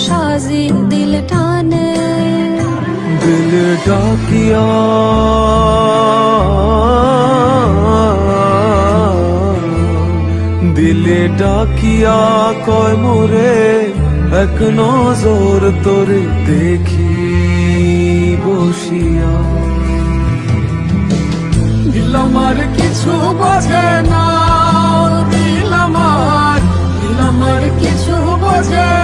সাজি দিল টানে, দিল ডাকিয়া দিলে ডাকিয়া কয় মোরে এক নজর তোরে দেখি বসিয়া। দিল আমার কিছু বোঝে না, দিল আমার কিছু বোঝে